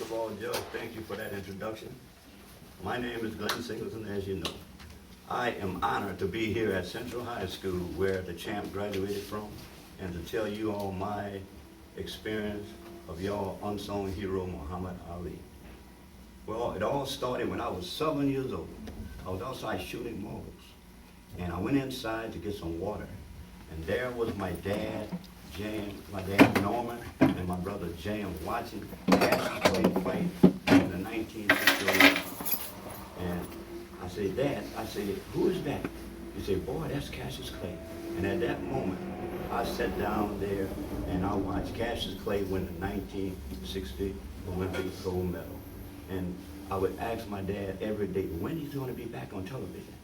of all, Joe, thank you for that introduction. My name is Glen Singleton, as you know. I am honored to be here at Central High School, where the champ graduated from, and to tell you all my experience of your unsung hero, Muhammad Ali. Well, it all started when I was 7 years old. I was outside shooting marbles, and I went inside to get some water, and there was my dad, Norman, and my brother James watching Cassius Clay fight in the 1968. And I said, Dad, who is that? He said, boy, that's Cassius Clay. And at that moment, I sat down there and I watched Cassius Clay win the 1960 Olympic gold medal. And I would ask my dad every day, when he's going to be back on television?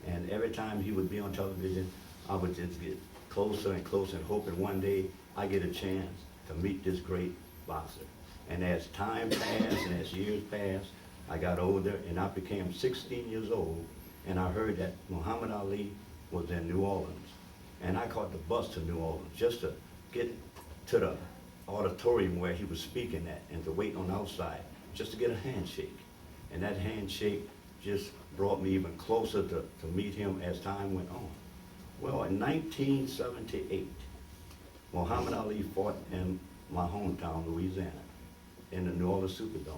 And every time he would be on television, I would just get closer and closer and hoping one day I get a chance to meet this great boxer. And as time passed and as years passed, I got older and I became 16 years old, and I heard that Muhammad Ali was in New Orleans. And I caught the bus to New Orleans just to get to the auditorium where he was speaking at and to wait on the outside just to get a handshake. And that handshake just brought me even closer to meet him as time went on. Well, in 1978, Muhammad Ali fought in my hometown, Louisiana, in the New Orleans Superdome.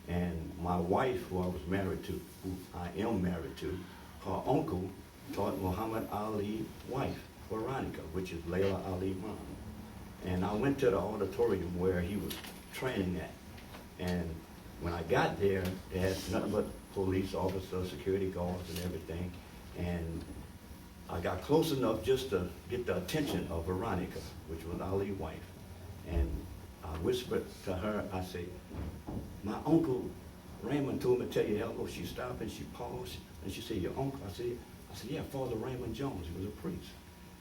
And my wife, who I was married to, who I am married to, her uncle taught Muhammad Ali's wife, Veronica, which is Layla Ali's mom. And I went to the auditorium where he was training at. And when I got there, they had nothing but police officers, security guards, and everything. And I got close enough just to get the attention of Veronica, which was Ali's wife. And I whispered to her, I said, my uncle Raymond told me to tell you hello. She stopped and she paused and she said, your uncle? I said, yeah, Father Raymond Jones. He was a priest.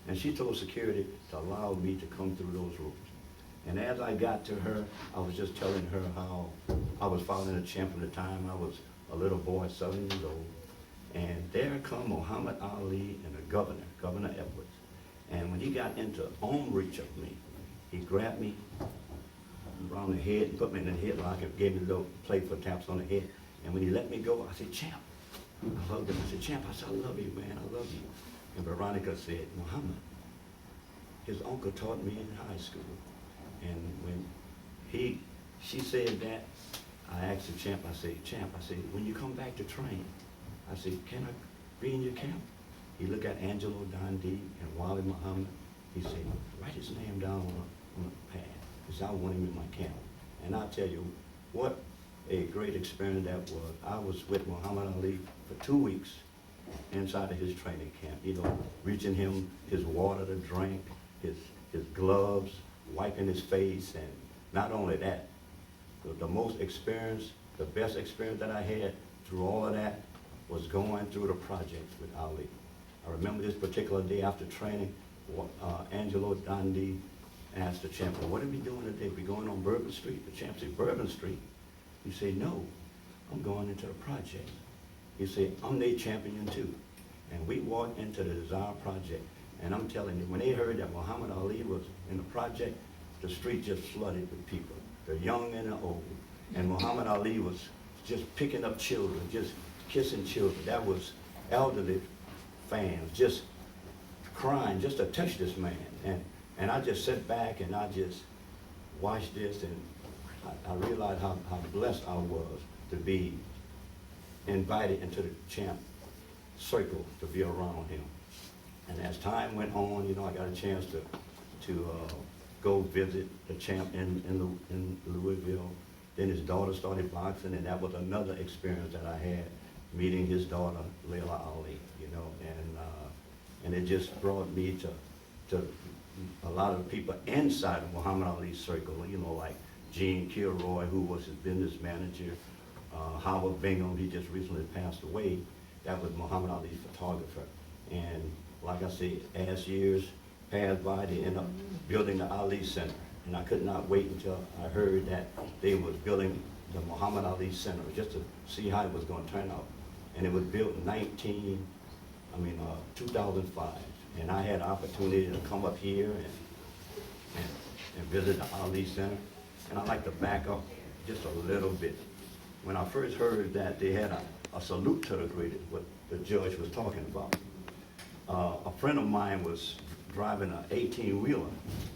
And she told security to allow me to come through those rooms. And as I got to her, I was just telling her how I was following the champ at the time. I was a little boy, 7 years old. And there come Muhammad Ali and the Governor Edwards. And when he got into arm reach of me, he grabbed me around the head and put me in the headlock and gave me a little playful taps on the head. And when he let me go, I said, champ. I hugged him. I said, champ, I love you, man. I love you. And Veronica said, Muhammad, his uncle taught me in high school. And when she said that, I asked the champ, I said, when you come back to train, I said, can I be in your camp? He looked at Angelo Dundee and Wally Muhammad. He said, write his name down on a pad, because I want him in my camp. And I'll tell you, what a great experience that was. I was with Muhammad Ali for 2 weeks inside of his training camp, reaching him his water to drink, his gloves, wiping his face, and not only that, the best experience that I had through all of that was going through the project with Ali. I remember this particular day after training, Angelo Dundee asked the champ, what are we doing today? We going on Bourbon Street? The champ said, Bourbon Street? He said, no, I'm going into the project. He said, I'm their champion too. And we walked into the Desire Project, and I'm telling you, when they heard that Muhammad Ali was in the project, the street just flooded with people, the young and the old. And Muhammad Ali was just picking up children, just kissing children. That was elderly fans, just crying just to touch this man. And I just sat back and I just watched this, and I realized how blessed I was to be invited into the champ circle to be around him. And as time went on, I got a chance to go visit the champ in Louisville. Then his daughter started boxing, and that was another experience that I had, meeting his daughter, Layla Ali, and it just brought me to a lot of people inside of Muhammad Ali's circle, like Gene Kilroy, who was his business manager, Howard Bingham, he just recently passed away. That was Muhammad Ali's photographer. And like I said, as years passed by, they ended up building the Ali Center. And I could not wait until I heard that they was building the Muhammad Ali Center just to see how it was going to turn out. And it was built in 2005. And I had the opportunity to come up here and visit the Ali Center. And I'd like to back up just a little bit. When I first heard that they had a salute to the greatest, what the judge was talking about. A friend of mine was driving an 18-wheeler,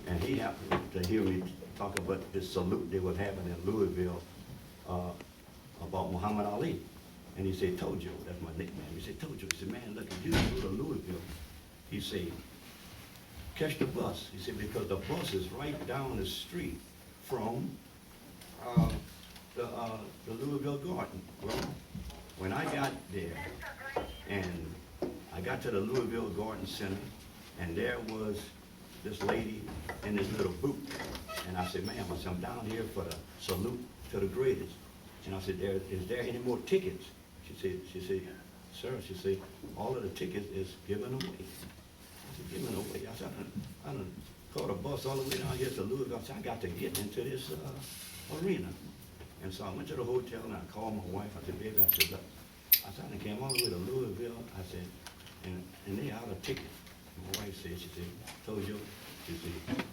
and he happened to hear me talk about this salute they was having in Louisville about Muhammad Ali. And he said, Tojo, that's my nickname. He said, Tojo, he said, man, look, if you go to Louisville, he said, catch the bus. He said, because the bus is right down the street from the Louisville Garden. Well, when I got there, and I got to the Louisville Garden Center, and there was this lady in this little booth. And I said, ma'am, I'm down here for the salute to the greatest. And I said, is there any more tickets? She said, sir, she said, all of the tickets is given away. I said, given away? I said, I done caught a bus all the way down here to Louisville. I said, I got to get into this arena. And so I went to the hotel and I called my wife. I said, baby, I said, look, I said, I came all the way to Louisville. I said, and they out of tickets. My wife said, she said, told you, she said,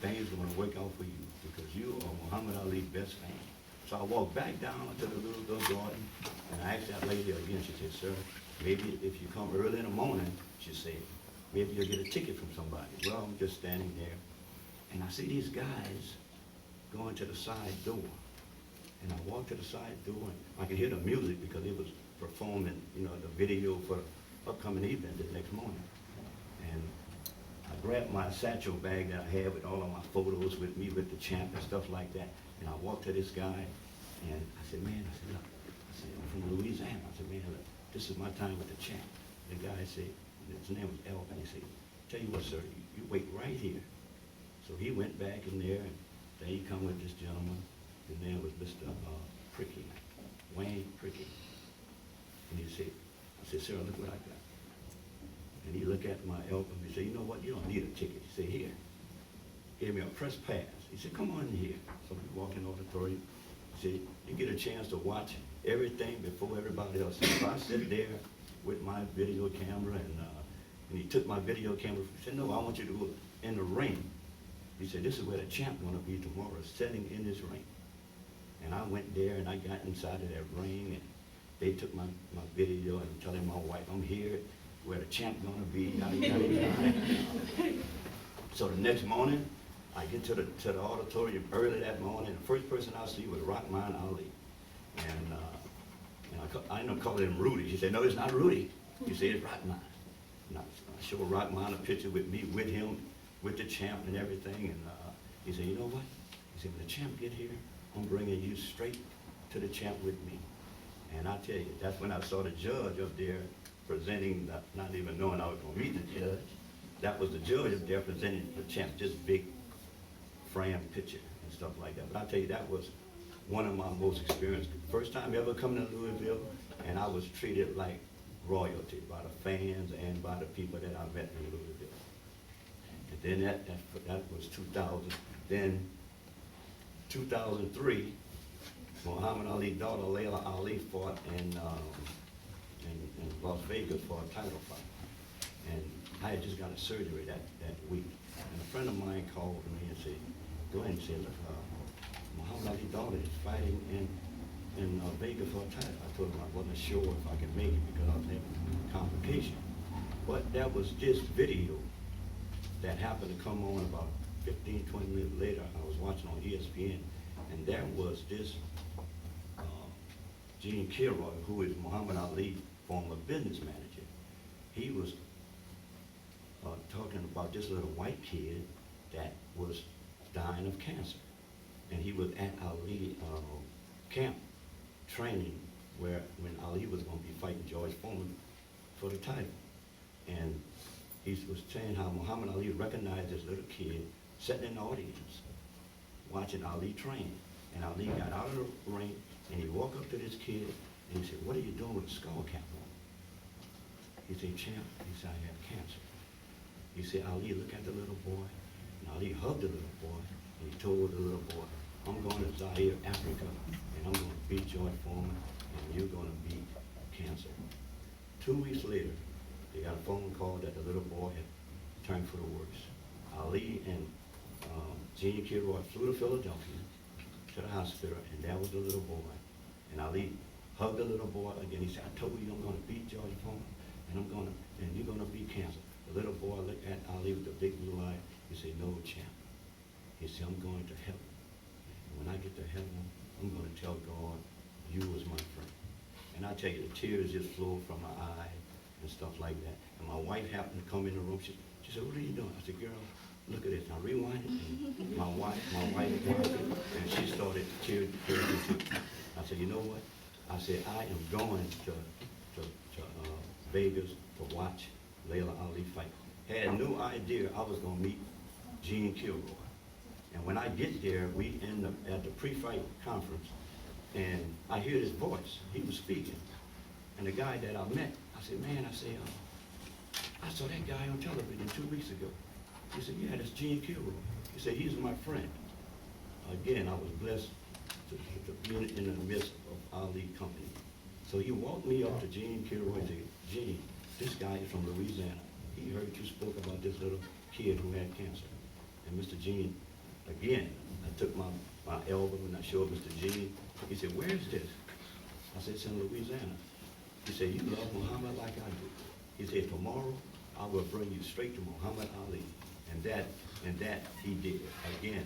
things are going to work out for you because you are Muhammad Ali's best fan. So I walked back down to the Louisville Garden, and I asked that lady again. She said, sir, maybe if you come early in the morning, she said, maybe you'll get a ticket from somebody. Well, I'm just standing there, and I see these guys going to the side door. And I walked to the side door, and I could hear the music because it was performing, you know, the video for the upcoming event the next morning. And I grabbed my satchel bag that I had with all of my photos with me with the champ and stuff like that. And I walked to this guy, and I said, man, I said, look, I said, I'm from Louisiana. I said, man, look, this is my time with the champ. The guy said, his name was Elvin. He said, tell you what, sir, you wait right here. So he went back in there, and then he come with this gentleman. His name was Mr. Pricky, Wayne Pricky. And he said, I said, sir, look what I got. And he looked at my album. He said, you know what, you don't need a ticket. He said, here. Gave me a press pass. He said, come on in here. So we walk in the auditorium. He said, you get a chance to watch everything before everybody else. So I sit there with my video camera, and he took my video camera. He said, no, I want you to go in the ring. He said, this is where the champ going to be tomorrow, sitting in this ring. And I went there, and I got inside of that ring, and they took my video, and I'm telling my wife, I'm here where the champ going to be. So the next morning, I get to the auditorium early that morning. The first person I see was Rahman Ali. And I ended up calling him Rudy. She said, no, it's not Rudy. He said, it's Rahman. And I showed Rahman a picture with me, with him, with the champ and everything. And he said, you know what? He said, when the champ get here, I'm bringing you straight to the champ with me. And I tell you, that's when I saw the judge up there presenting, not even knowing I was going to meet the judge. That was the judge up there presenting the champ, just big frame picture and stuff like that. But I tell you, that was one of my most experienced. First time ever coming to Louisville, and I was treated like royalty by the fans and by the people that I met in Louisville. And then that was 2000. Then 2003, Muhammad Ali's daughter Layla Ali fought in Las Vegas for a title fight. And I had just got a surgery that week. And a friend of mine called me and said, Glen, said, look, Muhammad Ali's daughter is fighting in Vegas for a title. I told him I wasn't sure if I could make it because I was having complications. But that was this video that happened to come on about 15, 20 minutes later. I was watching on ESPN, and there was this Gene Kilroy, who is Muhammad Ali's former business manager. He was talking about this little white kid that was dying of cancer. And he was at Ali camp training when Ali was going to be fighting George Foreman for the title. And he was saying how Muhammad Ali recognized this little kid sitting in the audience watching Ali train. And Ali got out of the ring, and he walked up to this kid, and he said, what are you doing with a skull cap on? He said, champ, he said, I have cancer. He said, Ali, look at the little boy. And Ali hugged the little boy, and he told the little boy, I'm going to Zaire, Africa, and I'm going to beat George Foreman, and you're going to beat cancer. 2 weeks later, they got a phone call that the little boy had turned for the worse. Ali and Gene Kilroy flew to Philadelphia, to the hospital, and there was the little boy. And Ali hugged the little boy again. He said, I told you I'm going to beat George Foreman, and you're going to beat cancer. The little boy looked at Ali with the big blue eye. He said, no, champ. He said, I'm going to heaven. And when I get to heaven, I'm going to tell God, you was my friend. And I tell you, the tears just flowed from my eye and stuff like that. And my wife happened to come in the room. She said, what are you doing? I said, girl, look at this. Now rewind it. And my wife watched it, and she started tears too. I said, you know what? I said, I am going to Vegas to watch Layla Ali fight. Had no idea I was going to meet Gene Kilroy. And when I get there, we end up at the pre-fight conference, and I hear his voice. He was speaking. And the guy that I met, I said, man, I saw that guy on television 2 weeks ago. He said, yeah, that's Gene Kilroy. He said, he's my friend. Again, I was blessed to be in the midst of Ali company. So he walked me up to Gene Kilroy and said, Gene, this guy is from Louisiana. He heard you spoke about this little kid who had cancer. And Mr. Gene, again, I took my album and I showed Mr. Gene. He said, where is this? I said, it's in Louisiana. He said, you love Muhammad like I do. He said, tomorrow I will bring you straight to Muhammad Ali. And that he did. Again,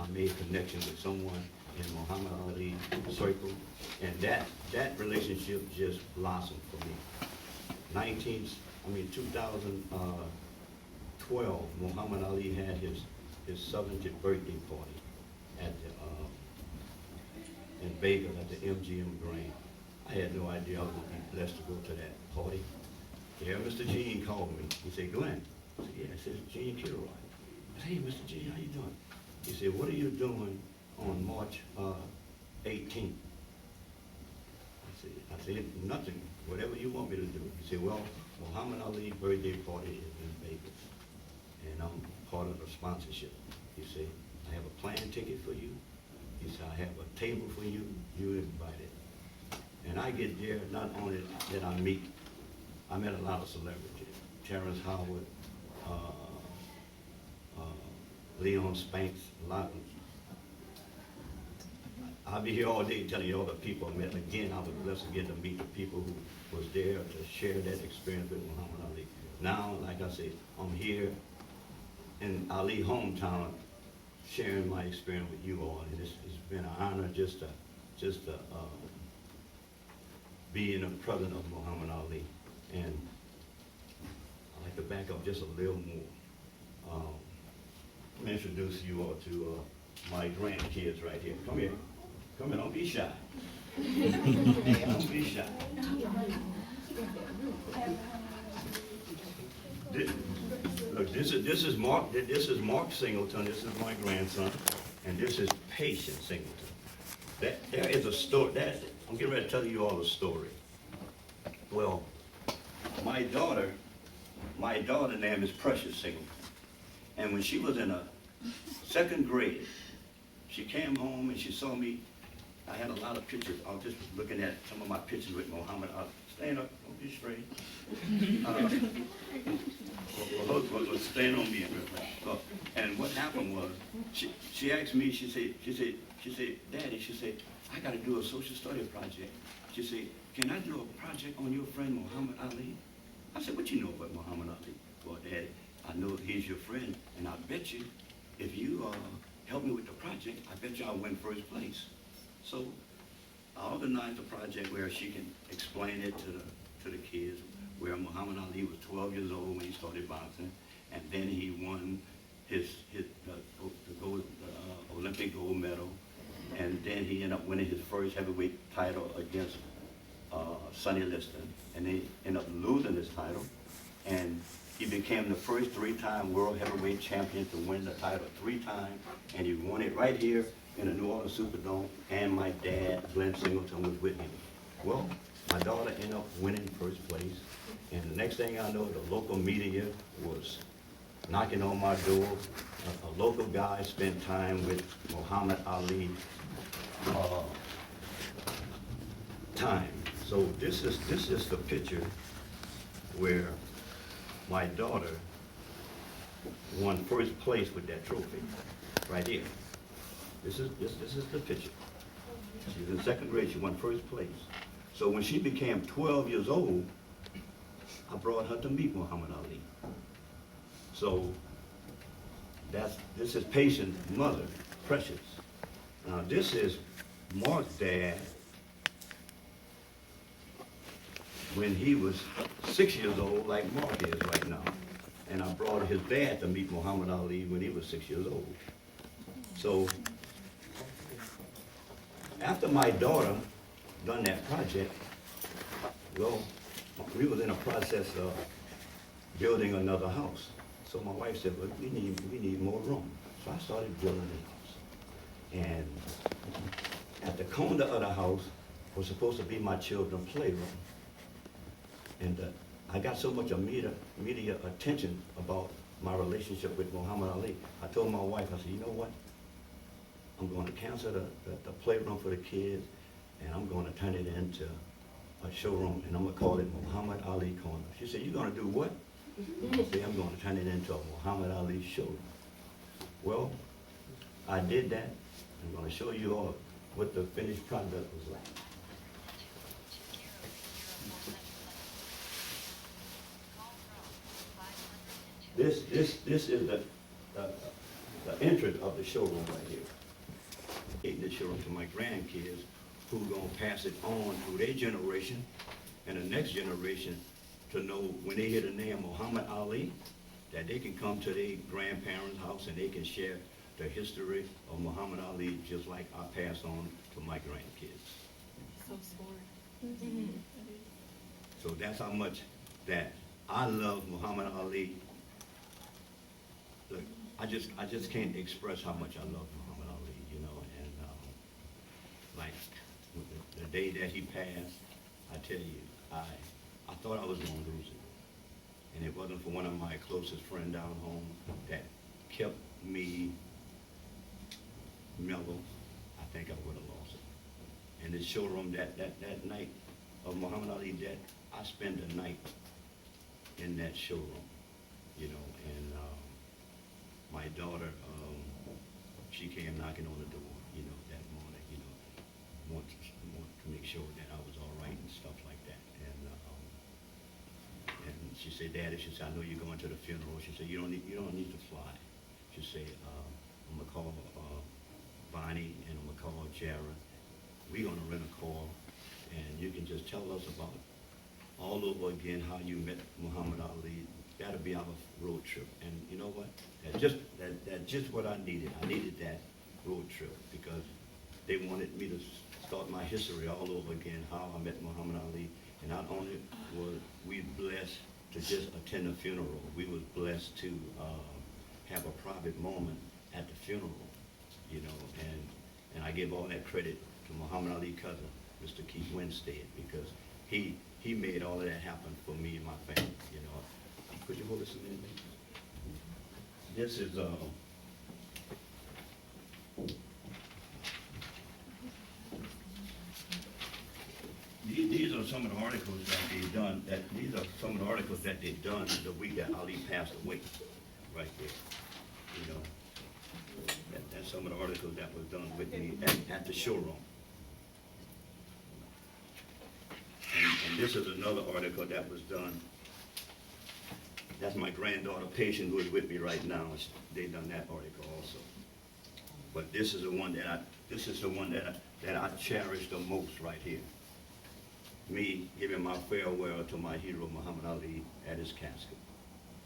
I made connection with someone in Muhammad Ali circle, and that relationship just blossomed for me. 2012, Muhammad Ali had his 70th birthday party at in Vegas at the MGM Grand. I had no idea I was going to be blessed to go to that party. There, Mr. Gene called me. He said, Glenn. I said, yeah, it says Gene Kilroy. I said, hey, Mr. Gene, how you doing? He said, what are you doing on March 18th? I said, nothing, whatever you want me to do. He said, well, Muhammad Ali's birthday party is in Vegas, and I'm part of the sponsorship. He said, I have a plane ticket for you. He said, I have a table for you. You're invited. And I get there, not only did I met a lot of celebrities. Terrence Howard, Leon Spanks, a lot of them. I'll be here all day telling you all the people I met. Again, I was blessed again to meet the people who was there to share that experience with Muhammad Ali. Now, like I said, I'm here in Ali hometown sharing my experience with you all, and it's been an honor just to be in the presence of Muhammad Ali. And I'd like to back up just a little more. Let me introduce you all to my grandkids right here. Come here. Come here, don't be shy. Don't be shy. Look, this is Mark Singleton. This is my grandson, and this is Patient Singleton. There is a story. I'm getting ready to tell you all a story. Well, my daughter name is Precious Singleton, and when she was in a second grade, she came home and she saw me. I had a lot of pictures. I was just looking at some of my pictures with Muhammad Ali. Stand up, don't be straight. Stand on me. And what happened was, she asked me, she said, Daddy, she said, I got to do a social study project. She said, can I do a project on your friend Muhammad Ali? I said, what you know about Muhammad Ali? Well, Daddy, I know he's your friend, and I bet you, if you help me with the project, I bet you I'll win first place. So I organized a project where she can explain it to the kids, where Muhammad Ali was 12 years old when he started boxing, and then he won his Olympic gold medal, and then he ended up winning his first heavyweight title against Sonny Liston, and they ended up losing his title, and he became the first three-time world heavyweight champion to win the title 3 times, and he won it right here in the New Orleans Superdome, and my dad, Glen Singleton, was with him. Well, my daughter ended up winning first place, and the next thing I know, the local media was knocking on my door. A local guy spent time with Muhammad Ali time. So this is the picture where my daughter won first place with that trophy, right here. This is the picture. She was in second grade. She won first place. So when she became 12 years old, I brought her to meet Muhammad Ali. So this is Patient's mother, Precious. Now this is Mark's dad when he was 6 years old, like Mark is right now. And I brought his dad to meet Muhammad Ali when he was 6 years old. So after my daughter done that project, well, we was in a process of building another house. So my wife said, well, we need more room. So I started building the house. And at the corner of the house was supposed to be my children's playroom. And I got so much media attention about my relationship with Muhammad Ali. I told my wife, I said, you know what? I'm going to cancel the playroom for the kids, and I'm going to turn it into a showroom, and I'm going to call it Muhammad Ali Corner. She said, you're going to do what? I said, I'm going to turn it into a Muhammad Ali showroom. Well, I did that. I'm going to show you all what the finished product was like. This is the entrance of the showroom right here. Taking the showroom to my grandkids, who are gonna pass it on to their generation and the next generation to know when they hear the name Muhammad Ali, that they can come to their grandparents' house and they can share the history of Muhammad Ali just like I pass on to my grandkids. So smart. Mm-hmm. So that's how much that I love Muhammad Ali. Look, I just can't express how much I love Muhammad Ali, you know, and like the day that he passed, I tell you, I thought I was gonna lose it. And it wasn't for one of my closest friends down home that kept me mellow, I think I would have lost it. And the showroom that night of Muhammad Ali death, I spent the night in that showroom, you know, and my daughter, she came knocking on the door, you know, that morning, you know, want to make sure that I was all right and stuff like that. And she said, Daddy, she said, I know you're going to the funeral. She said, you don't need to fly. She said, I'm gonna call Bonnie and I'm gonna call Jared. We're gonna rent a car, and you can just tell us about all over again how you met Muhammad Ali. That'll be our road trip. And you know what? That's just what I needed. I needed that road trip because they wanted me to start my history all over again, how I met Muhammad Ali. And not only were we blessed to just attend a funeral, we was blessed to have a private moment at the funeral, you know, and I give all that credit to Muhammad Ali's cousin, Mr. Keith Winstead, because he made all of that happen for me and my family, you know. Could you hold this a minute, please? This is these are some of the articles that they've done. These are some of the articles that they've done the week that Ali passed away, right there. You know, that's some of the articles that was done with me at the showroom. And this is another article that was done. That's my granddaughter, Patient, who is with me right now. They done that article also. But this is the one that I cherish the most right here. Me giving my farewell to my hero Muhammad Ali at his casket.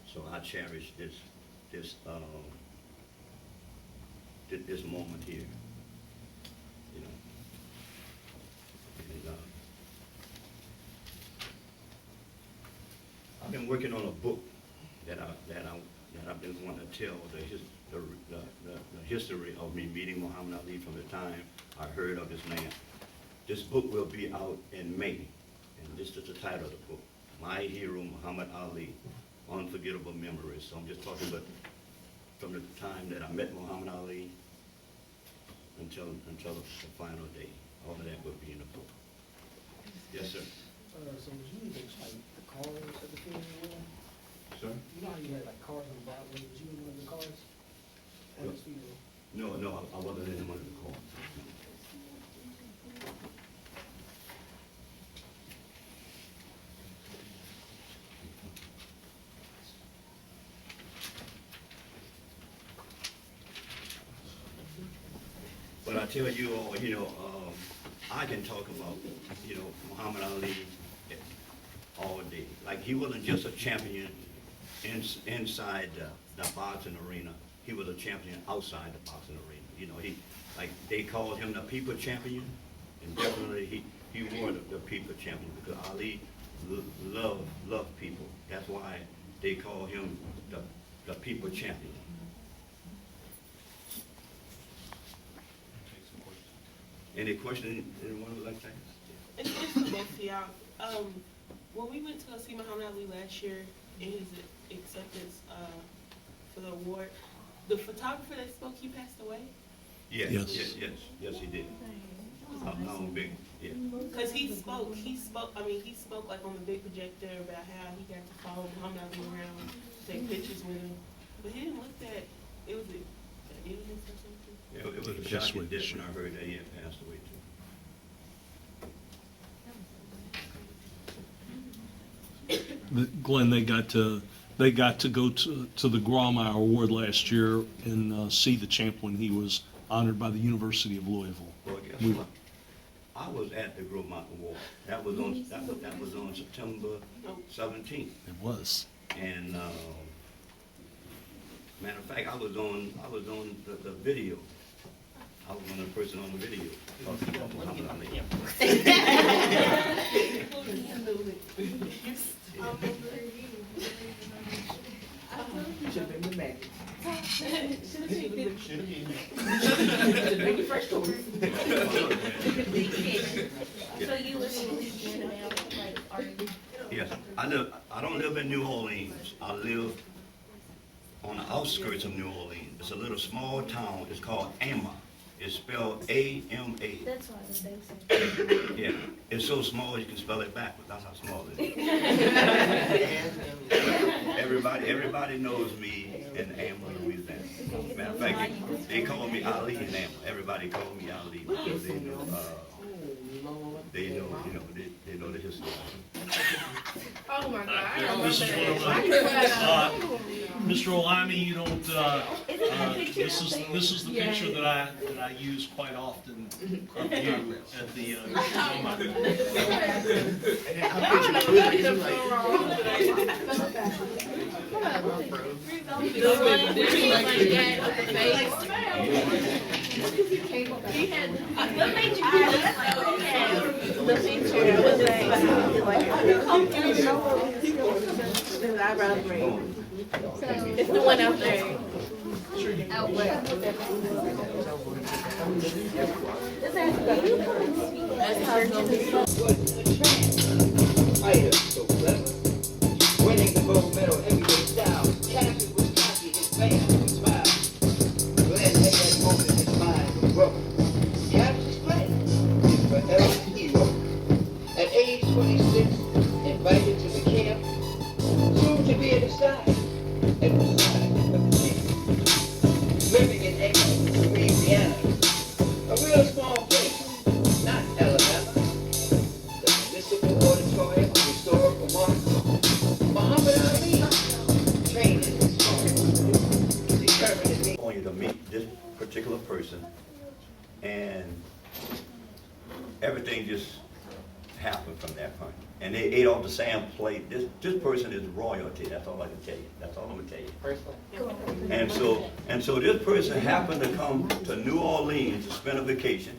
So I cherish this moment here. You know. And, I've been working on a book that I've been wanting to tell the history of me meeting Muhammad Ali from the time I heard of his name. This book will be out in May, and this is the title of the book, My Hero Muhammad Ali, Unforgettable Memories. So I'm just talking about from the time that I met Muhammad Ali until the final day. All of that will be in the book. Yes, sir. So was you in like the cars at the funeral? Sir? You know how you had like cars on the Broadway? Was you in one of the cars at his funeral? No, I wasn't in one of the But I tell you all, I can talk about, Muhammad Ali all day. Like, he wasn't just a champion inside the boxing arena. He was a champion outside the boxing arena. They called him the people champion, and definitely he was the people champion because Ali loved people. That's why they call him the people champion. Any questions anyone would like to ask? It's for both of y'all. When we went to go see Muhammad Ali last year in his acceptance for the award, the photographer that spoke, he passed away? Yes, he did. I'm big, yeah. Because he spoke like on the big projector about how he got to follow Muhammad Ali around, take pictures with him. But he didn't look that, it was an illness or something? Yeah, it was a shocking death when I heard that he had passed away too. Glenn, they got to go to the Grawemeyer Award last year and see the champ when he was honored by the University of Louisville. Well, guess what? I was at the Grawemeyer Award. That was on September 17th. It was. And matter of fact, I was on the video. I was one of the person on the video. Muhammad Ali. Should have been the magnet. Should have been. Make it fresh stories. So you live in Louisiana now, like, are you? Yes, I don't live in New Orleans. I live on the outskirts of New Orleans. It's a little small town. It's called Ama. It's spelled A-M-A. That's why they say. Yeah, it's so small you can spell it backwards. That's how small it is. Everybody knows me in Ama, Louisiana. Matter of fact, they call me Ali in Ama. Everybody calls me Ali. Because they know the history. Oh my God. This is Mr. Olami, you don't, this is the picture that I use quite often of you at the, What made you do this? The picture was it's the one out there. Out where? That's how I am so clever. Winning the gold medal heavyweight style. Captain was cocky, his face was smile. Glen had that moment, his mind was broken. Captain's playing, his forever hero. At age 26, invited to the camp, soon to be at his side, at the side of the champ. Living in England, Louisiana, a real small place, not Alabama. The municipal auditorium of historical mark. Muhammad Ali, trained in his heart, determined to be. I want you to meet this particular person, and everything just happened from that point. And they ate off the same plate. This person is royalty. That's all I can tell you. That's all I'm gonna tell you. And so this person happened to come to New Orleans to spend a vacation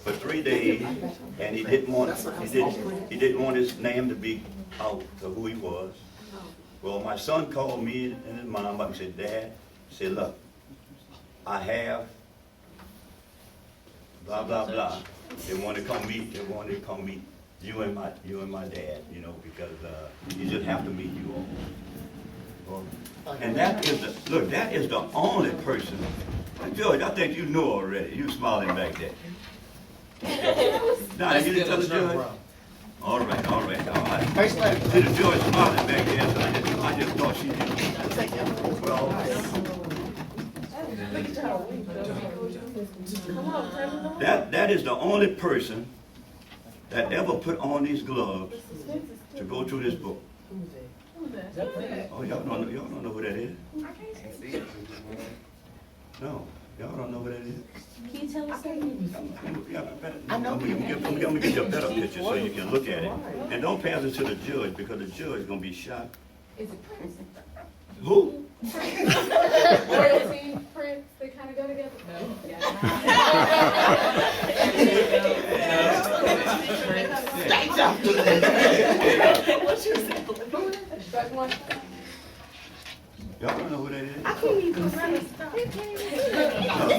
for 3 days, and he didn't want his name to be out of who he was. Well, my son called me and his mom up and said, "Dad," said, "Look, I have blah blah blah. They want to come meet. They want to come meet you and my dad. Because you just have to meet you all." Well, and that is the only person. George, I think you know already. You smiling back there. Now you didn't tell the judge. All right. First letter. See the George smiling back there, so I just thought she did. Well, that is the only person that ever put on these gloves to go through this book. Oh, y'all don't know who that is? No, y'all don't know who that is? Can you tell I'm gonna give you a better picture so you can look at it. And don't pass it to the judge because the judge is gonna be shocked. Is it Prince? Who? Royalty, Prince, they kind of go together? That's one. Y'all don't know who that is? I can't even remember stuff.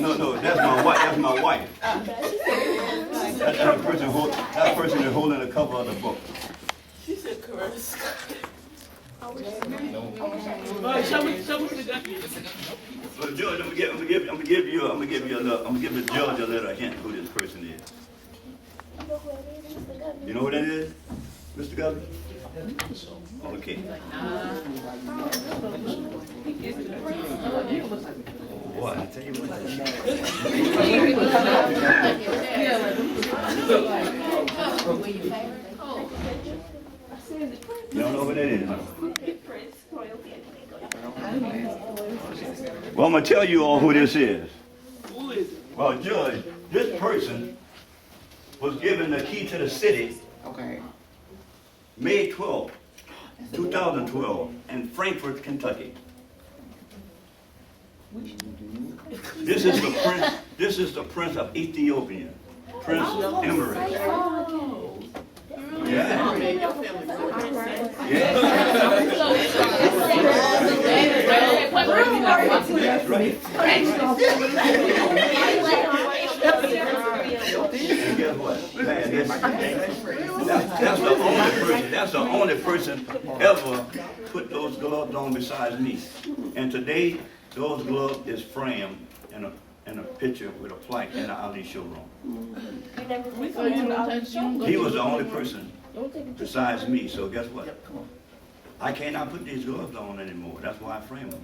No, that's my wife, that's my wife. That's that person is holding the cover of the book. She said Caress. Oh, Show me the document. But Judge, I'm gonna give the judge a little hint who this person is. You know who that is, Mr. Governor? Okay. Boy, I tell you what. You don't know who that is? Well, I'm gonna tell you all who this is. Who is it? Well, Judge, this person was given the key to the city May 12, 2012, in Frankfort, Kentucky. This is the prince. This is the Prince of Ethiopia, Prince Emirates. Yeah. That's right. And guess what? Man, that's the only person ever put those gloves on besides me. And today, those gloves is framed in a picture with a plaque in the Ali showroom. He was the only person besides me, so guess what? I cannot put these gloves on anymore. That's why I frame them.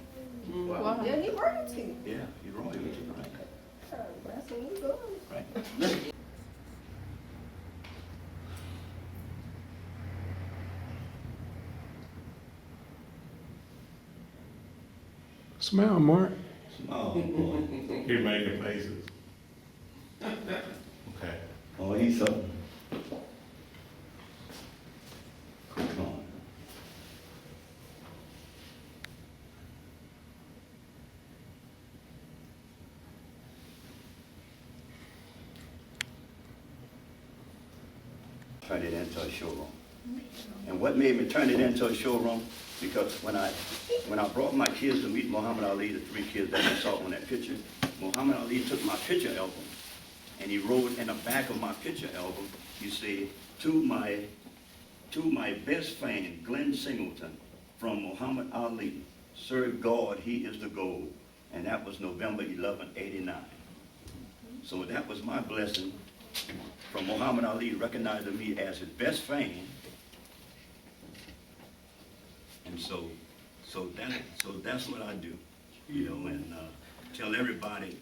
Wow. Yeah, he royalty. Yeah, you're royalty, right? That's what we go. Right. Smile, Mark. Oh, boy. You're making faces. Okay. Oh, he's something. Come on. Turned it into a showroom. And what made me turn it into a showroom? Because when I brought my kids to meet Muhammad Ali, the 3 kids that you saw on that picture, Muhammad Ali took my picture album and he wrote in the back of my picture album, you see, to my best friend, Glen Singleton, from Muhammad Ali, serve God, he is the goal. And that was November 11, 89. So that was my blessing from Muhammad Ali recognizing me as his best friend. And so that's what I do, you know, and tell everybody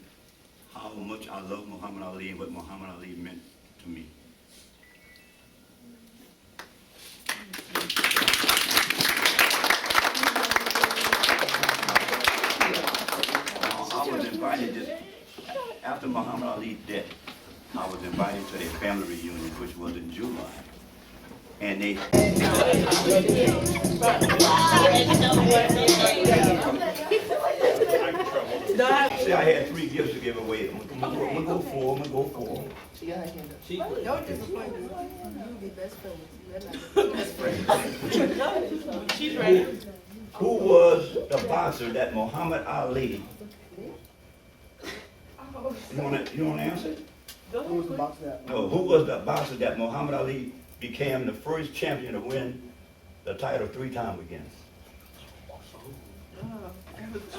how much I love Muhammad Ali and what Muhammad Ali meant to me. I was invited after Muhammad Ali's death. I was invited to their family reunion, which was in July. And they... See, I had 3 gifts to give away. I'm gonna go 4. Don't disappoint me. You'll be best friends. She's ready. Who was the boxer that Muhammad Ali... You wanna answer? Who was the box that? No, who was the boxer that Muhammad Ali became the first champion to win the title 3 times again? I'm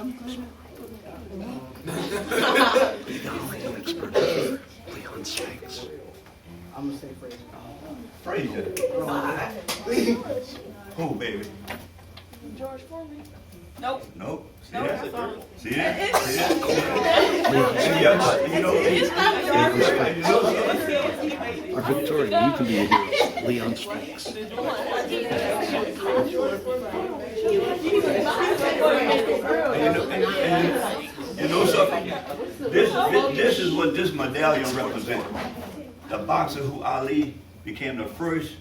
gonna say Frazier. Frazier. Who, baby? George Foreman. Nope. See that? See that? See that? You know, Our Victoria, you can be a hero. Leon Speaks. you know something? This is what what this medallion represents? The boxer who Ali became the first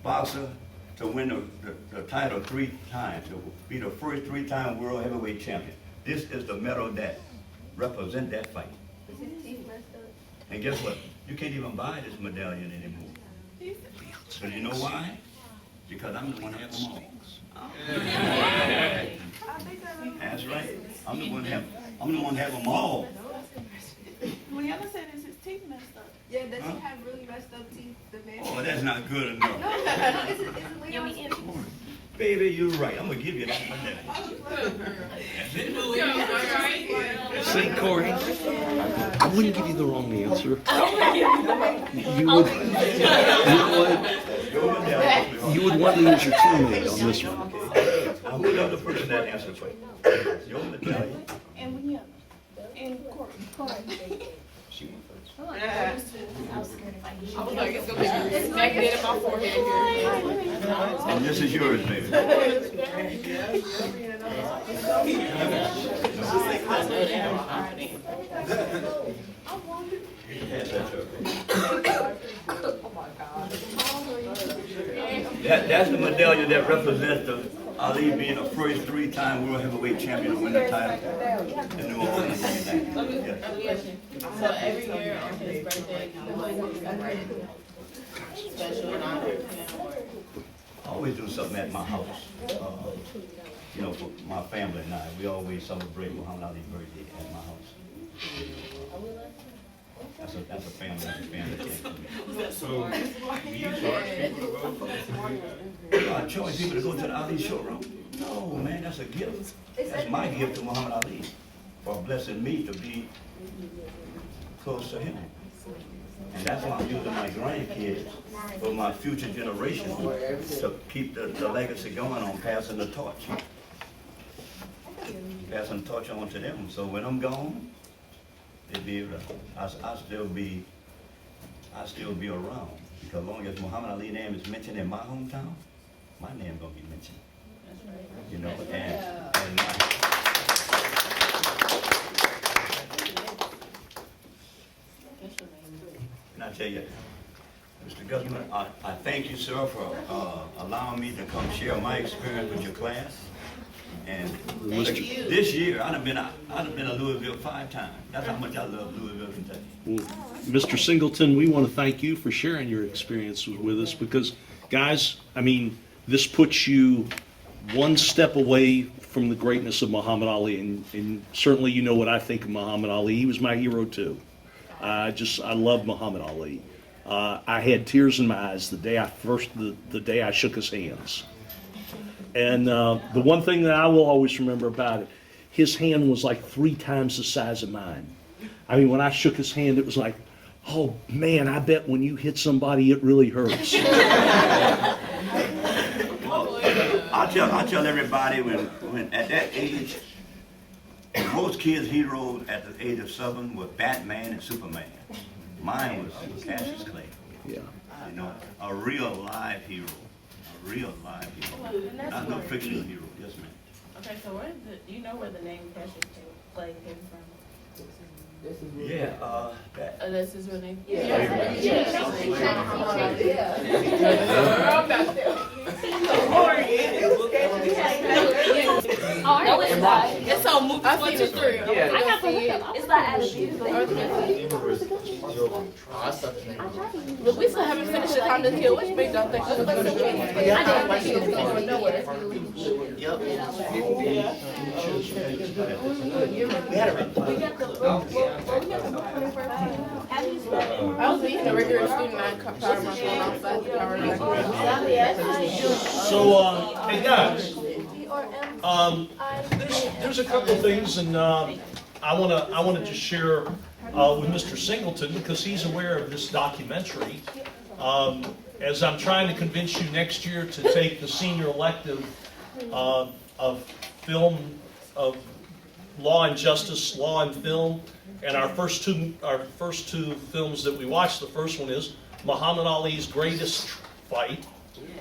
boxer to win the title 3 times, to be the first 3-time world heavyweight champion. This is the medal that represents that fight. And guess what? You can't even buy this medallion anymore. So you know why? Because I'm the one that have them all. That's right. I'm the one that have them all. Well, y'all said his teeth messed up. Yeah, does he have really messed up teeth, the man? Oh, that's not good enough. Isn't Leon? Baby, you're right. I'm gonna give you that medallion. That's it. See, Corey, I wouldn't give you the wrong answer. You would want to use your teammate on this one. Now, who's the other person that answered for you? Your medallion. And William. And Corey. She went first. I was scared if I I was like, it's gonna be smack dead in my forehead here. And this is yours, baby. That's the medallion that represents Ali being the first 3-time world heavyweight champion to win the title in New Orleans. So every year on his birthday, you do something special in honor of him. I always do something at my house. You know, for my family and I, we always celebrate Muhammad Ali's birthday at my house. That's a family thing. So, you charge people to go? I charge people to go to the Ali showroom? No, man, that's a gift. That's my gift to Muhammad Ali for blessing me to be close to him. And that's why I'm using my grandkids for my future generation to keep the legacy going on, passing the torch. Passing the torch on to them. So when I'm gone, they'll be able to, I'll still be around. Because as long as Muhammad Ali's name is mentioned in my hometown, my name gonna be mentioned. You know, and I tell you, Mr. Guzman, I thank you, sir, for allowing me to come share my experience with your class. And this year, I'd have been to Louisville 5 times. That's how much I love Louisville, Kentucky. Well, Mr. Singleton, we want to thank you for sharing your experiences with us because, guys, I mean, this puts you one step away from the greatness of Muhammad Ali, and certainly you know what I think of Muhammad Ali. He was my hero too. I love Muhammad Ali. I had tears in my eyes the day I shook his hands. And the one thing that I will always remember about it, his hand was like 3 times the size of mine. I mean, when I shook his hand, it was like, oh man, I bet when you hit somebody, it really hurts. I tell everybody when at that age, most kids' heroes at the age of 7 were Batman and Superman. Mine was Cassius Clay. Yeah. You know, a real live hero. A real live hero. Not no fictional hero. Yes, ma'am. Okay, so do you know where the name Cassius Clay came from? Yeah, This is real name? No, it's not. It's on movie 23. I got to look up. It's not Alice. But we still haven't finished the time to kill, which makes y'all think we're going to do it. I didn't think it was going nowhere. I was being a regular student, I caught power my phone outside the power. So, hey guys, there's a couple of things, and I wanna just share with Mr. Singleton because he's aware of this documentary. As I'm trying to convince you next year to take the senior elective of film, of Law and Justice, Law and Film, and our first two films that we watched. The first one is Muhammad Ali's greatest fight.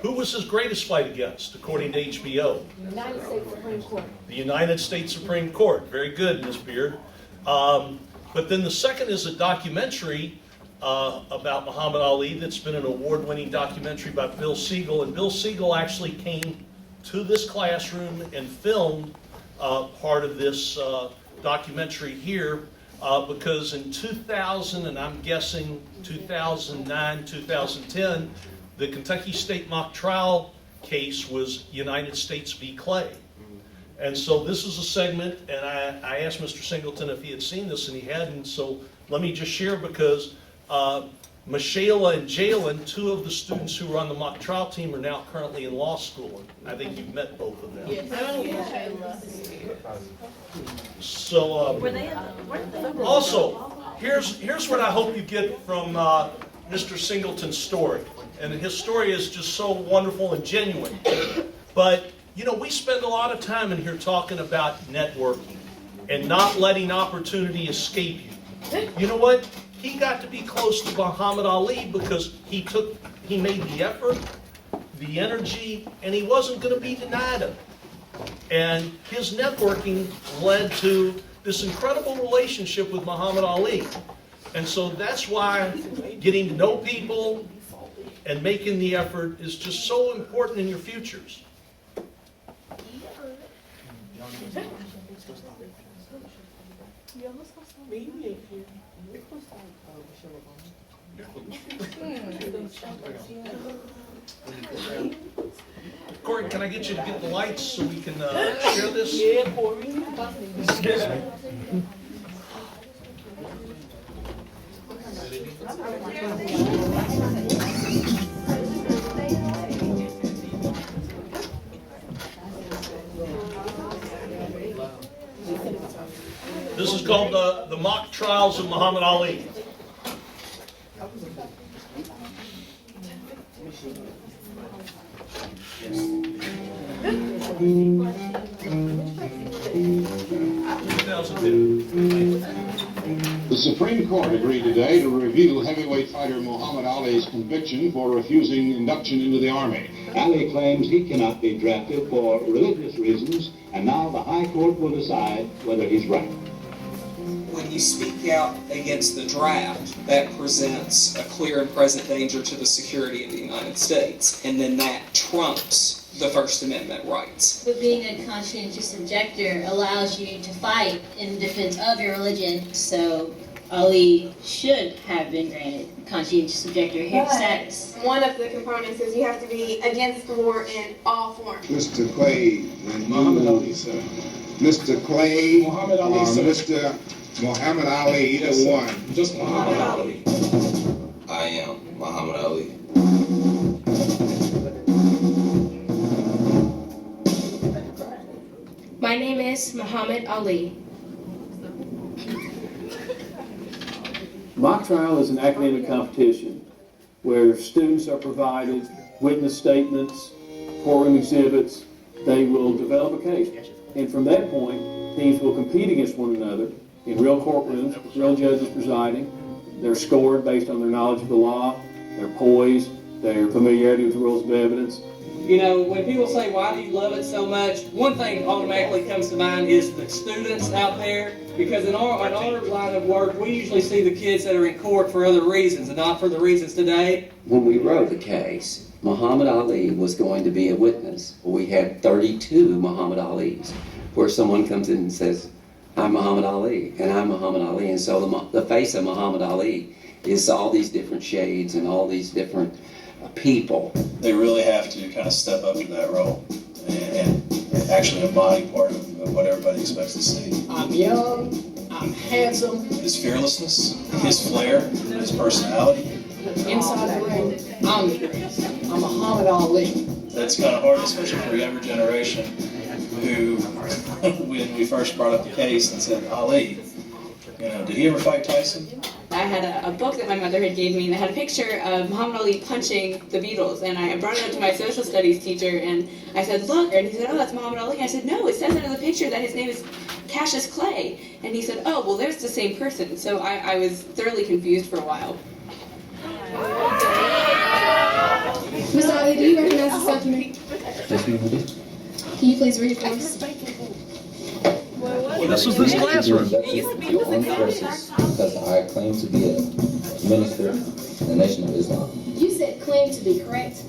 Who was his greatest fight against, according to HBO? United States Supreme Court. The United States Supreme Court. Very good, Ms. Beard. But then the second is a documentary about Muhammad Ali that's been an award-winning documentary by Bill Siegel. And Bill Siegel actually came to this classroom and filmed part of this documentary here because in 2000, and I'm guessing 2009, 2010, the Kentucky State mock trial case was United States v. Clay. And so this is a segment, and I asked Mr. Singleton if he had seen this, and he hadn't. So let me just share because Michaela and Jalen, two of the students who were on the mock trial team, are now currently in law school. And I think you've met both of them. So also, here's what I hope you get from Mr. Singleton's story. And his story is just so wonderful and genuine. But, you know, we spend a lot of time in here talking about networking and not letting opportunity escape you. You know what? He got to be close to Muhammad Ali because he made the effort, the energy, and he wasn't going to be denied it. And his networking led to this incredible relationship with Muhammad Ali. And so that's why getting to know people and making the effort is just so important in your futures. Corey, can I get you to get the lights so we can share this? Yeah, Corey. Excuse me. This is called the Mock Trials of Muhammad Ali. The Supreme Court agreed today to review heavyweight fighter Muhammad Ali's conviction for refusing induction into the Army. Ali claims he cannot be drafted for religious reasons, and now the High Court will decide whether he's right. When you speak out against the draft, that presents a clear and present danger to the security of the United States, and then that trumps the First Amendment rights. But being a conscientious objector allows you to fight in defense of your religion, so Ali should have been granted conscientious objector status. One of the components is you have to be against war in all forms. Mr. Clay, Muhammad Ali, sir. Mr. Clay, Muhammad Ali, sir. Mr. Muhammad Ali, either one. Just Muhammad Ali. I am Muhammad Ali. My name is Muhammad Ali. Mock trial is an academic competition where students are provided witness statements, courtroom exhibits. They will develop a case. And from that point, teams will compete against one another in real courtrooms, with real judges presiding. They're scored based on their knowledge of the law, their poise, their familiarity with the rules of evidence. You know, when people say, why do you love it so much? One thing automatically comes to mind is the students out there. Because in our line of work, we usually see the kids that are in court for other reasons and not for the reasons today. When we wrote the case, Muhammad Ali was going to be a witness. We had 32 Muhammad Alis, where someone comes in and says, I'm Muhammad Ali, and I'm Muhammad Ali. And so the face of Muhammad Ali is all these different shades and all these different people. They really have to kind of step up to that role and actually embody part of what everybody expects to see. I'm young, I'm handsome. His fearlessness, his flair, his personality. Inside the ring, I'm Muhammad Ali. That's kind of hard, especially for a younger generation who, when we first brought up the case and said, Ali, you know, did he ever fight Tyson? I had a book that my mother had gave me that had a picture of Muhammad Ali punching the Beatles, and I brought it up to my social studies teacher, and I said, look, and he said, oh, that's Muhammad Ali. I said, no, it says under the picture that his name is Cassius Clay, and he said, oh, well, there's the same person. So I was thoroughly confused for a while. Ms. Ali, do you recognize this document? Yes, we do. Can you please read it for us? This was this classroom. Your own curses because I claim to be a minister in the Nation of Islam. You said claim to be, correct?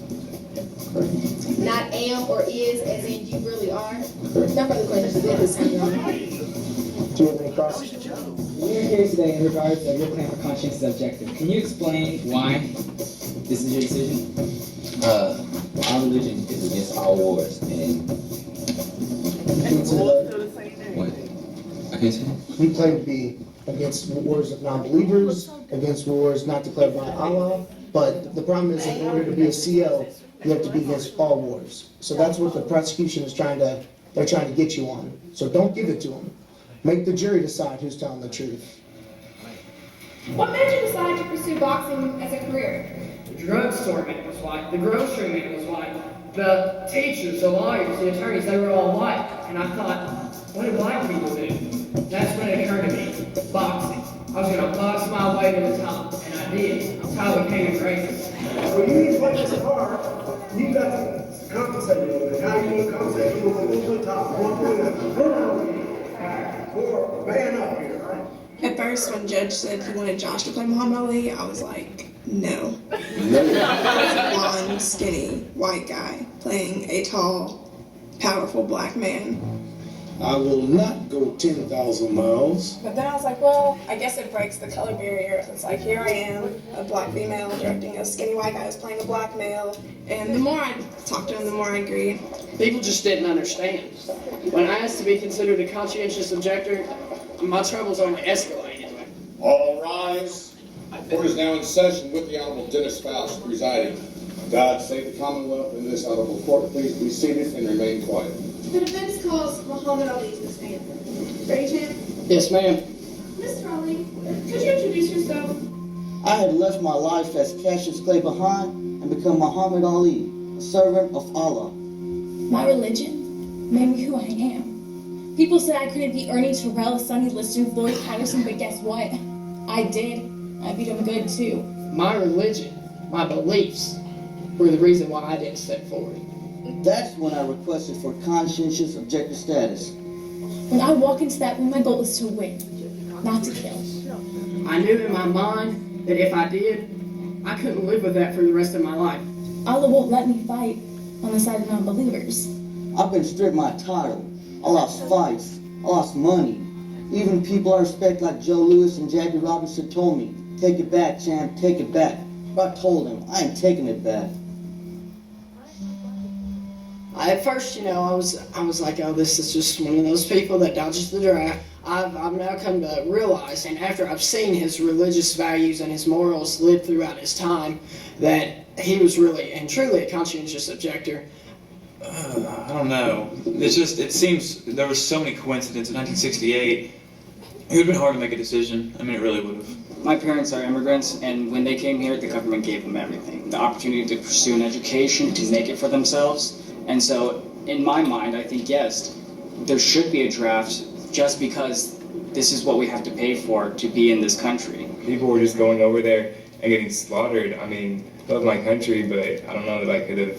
Correct. Not am or is, as in you really are? Correct. No further questions. This time, y'all. Do you have any questions? We're here today in regards to your claim for conscientious objective. Can you explain why this is your decision? Our religion is against all wars, and what? I can't say. We claim to be against wars of non-believers, against wars not declared by Allah, but the problem is in order to be a CO, you have to be against all wars. So that's what the prosecution is they're trying to get you on. So don't give it to them. Make the jury decide who's telling the truth. What made you decide to pursue boxing as a career? The drugstore man was white, the grocery man was white, the teachers, the lawyers, the attorneys, they were all white. And I thought, what do black people do? That's when it occurred to me, boxing. I was going to box my way to the top, and I did. That's how I became a racist. Well, you need to play this hard. You got to compensate a little bit. How you going to compensate? You going to go to the top. Or man up here, right? At first, when Judge said he wanted Josh to play Muhammad Ali, I was like, no. Blonde, skinny, white guy playing a tall, powerful black man. I will not go 10,000 miles. But then I was like, well, I guess it breaks the color barrier. It's like, here I am, a black female directing a skinny white guy who's playing a black male. And the more I talked to him, the more I agreed. People just didn't understand. When I asked to be considered a conscientious objector, my troubles only escalated. All rise. Court is now in session with the Honorable Dennis Faust presiding. God save the Commonwealth and this honorable court. Please be seated and remain quiet. The defense calls Muhammad Ali to the stand. Ready, champ? Yes, ma'am. Mr. Ali, could you introduce yourself? I had left my life as Cassius Clay behind and become Muhammad Ali, a servant of Allah. My religion made me who I am. People said I couldn't be Ernie Terrell, Sonny Liston, Floyd Patterson, but guess what? I did. I beat them good too. My religion, my beliefs, were the reason why I didn't step forward. That's when I requested for conscientious objector status. When I walk into that room, my goal is to win, not to kill. I knew in my mind that if I did, I couldn't live with that for the rest of my life. Allah won't let me fight on the side of non-believers. I've been stripped my title. I lost fights. I lost money. Even people I respect like Joe Louis and Jackie Robinson told me, take it back, champ, take it back. But I told him, I ain't taking it back. At first, I was like, oh, this is just one of those people that dodges the draft. I've now come to realize, and after I've seen his religious values and his morals lived throughout his time, that he was really and truly a conscientious objector. I don't know. It seems there were so many coincidences. In 1968, it would have been hard to make a decision. I mean, it really would have. My parents are immigrants, and when they came here, the government gave them everything. The opportunity to pursue an education, to make it for themselves. And so, in my mind, I think, yes, there should be a draft just because this is what we have to pay for to be in this country. People were just going over there and getting slaughtered. I mean, I love my country, but I don't know that I could have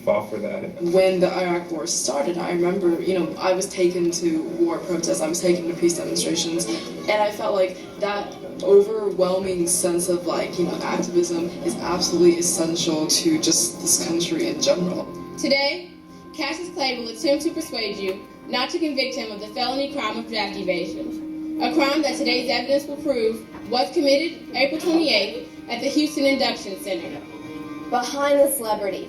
fought for that. When the Iraq War started, I remember, I was taken to war protests, I was taken to peace demonstrations, and I felt like that overwhelming sense of activism is absolutely essential to just this country in general. Today, Cassius Clay will attempt to persuade you not to convict him of the felony crime of draft evasion, a crime that today's evidence will prove was committed April 28th at the Houston Induction Center. Behind the celebrity,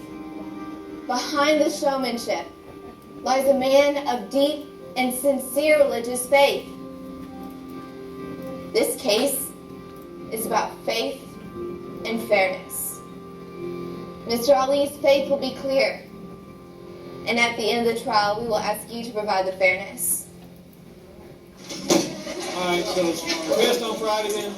behind the showmanship, lies a man of deep and sincere religious faith. This case is about faith and fairness. Mr. Ali's faith will be clear, and at the end of the trial, we will ask you to provide the fairness. All right, Coach. Best on Friday, then.